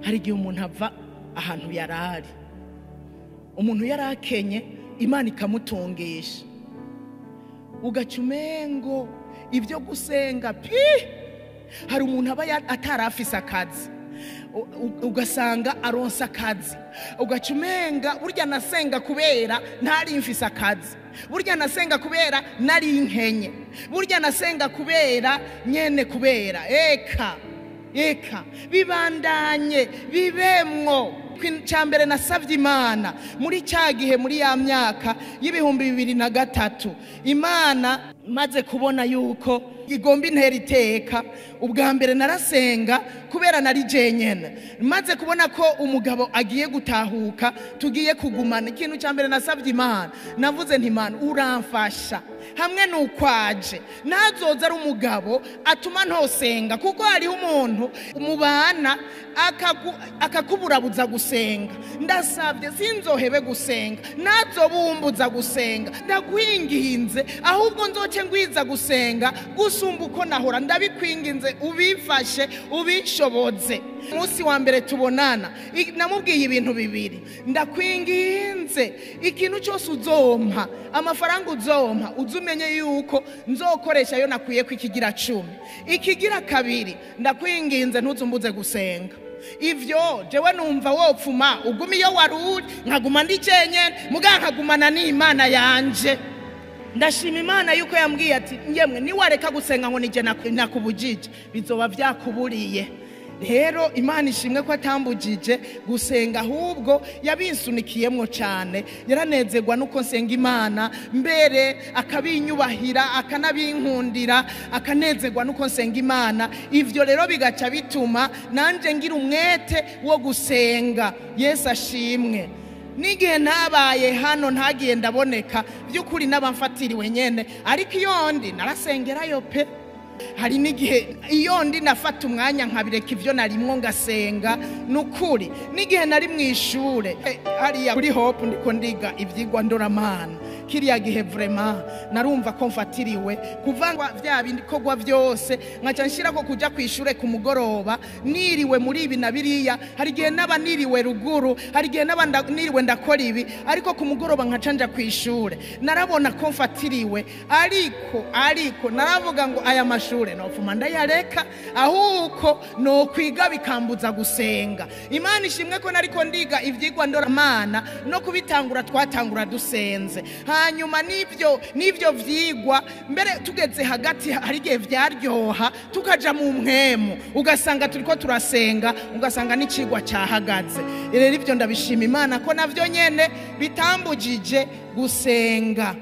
hari igihe umuntu ava ahantu yarari, umuntu yarakenye Imana ikamutungisha, ugaca umengo ibyo gusenga hari umuntu aba atarafise akazi, ugasanga aronsa akazi, ugaca umenga burya nasenga kubera ntari mfise akazi, burya nasenga kubera nari nkenye, burya nasenga kubera nyene kubera eka bibandanye bibemwo. Cyambere nasavye Imana muri cyagihe muri ya myaka y'ibihumbi 2003, Imana maze kubona yuko igomba intera iteka, ubwa mbere narasenga kubera nari jenyene, maze kubona ko umugabo agiye gutahuka tugiye kugumana, ikintu cyambere nasavye Imana, navuze nti Imana uramfasha hamwe n'ukwaje nazoza ari umugabo atuma ntosenga, kuko hariho umuntu umubana akakuburabuza gusenga. Ndasavye sinzohebe gusenga, nazobumbuza gusenga, ndakwinginze ahubwo nzoce ngwiza gusenga gusumba uko nahora, ndabikwinginze ubifashe ubishoboze. Umunsi wa mbere tubonana namubwiye ibintu bibiri, ndakwinginze ikintu cyose uzompa, amafaranga uzompa uzumenye yuko nzokoresha yo nakwiye ko ikigira 10. Ikigira kabiri, ndakwinginze ntuzumbuze gusenga. Ivyo jewe numva wopfuma uguma iyo waruri, nkaguma ndi cenyene muga nkagumana n'Imana yanje. Ndashima Imana yuko yambwiye ati yemwe niwareka gusenga ngo nije nakubujije bizoba vyakuburiye. Rero Imana ishimwe ko atambujije gusenga, ahubwo yabinsunikiyemwo cyane, yaranezerwa nuko nsenga Imana, mbere akabinyubahira akanabinkundira, akanezerwa nuko nsenga Imana. Ivyo rero bigaca bituma nanje ngira umwete wo gusenga. Yesu ashimwe. N'igihe nabaye hano ntagiye ndaboneka by'ukuri n'abamfatiriwe nyene, ariko iyo ndi narasengerayo pe. Hari n'igihe iyo ndi nafata umwanya nkabireka ivyo narimwo ngasenga. Nukuri n'igihe nari mu ishure hariya kuri Hope ndiko ndiga ivyigwa ndoramana, kiriya gihe vraiment narumva ko mfatiriwe kuvangwa vya bindi kogwa vyose, nkaca nshirako kuja kwishure ku mugoroba niriwe muri ibi na biriya. Hari gihe naba niriwe ruguru, hari gihe naba niriwe ndakora ibi, ariko ku mugoroba nkaca nja kwishure. Narabona ko mfatiriwe, ariko naravuga ngo aya mashure nofuma ndayareka, ahuko no kwiga bikambuza gusenga. Imana ishimwe ko nariko ndiga ivyigwa ndoramana, no kubitangura twatangura dusenze. Hanyuma nivyo vyigwa mbere tugeze hagati hari gihe vyaryoha, tukaja mu mpwemu ugasanga turiko turasenga, ugasanga n'icigwa cyahagaze. Rero ivyo ndabishima Imana ko navyo nyene bitambujije gusenga.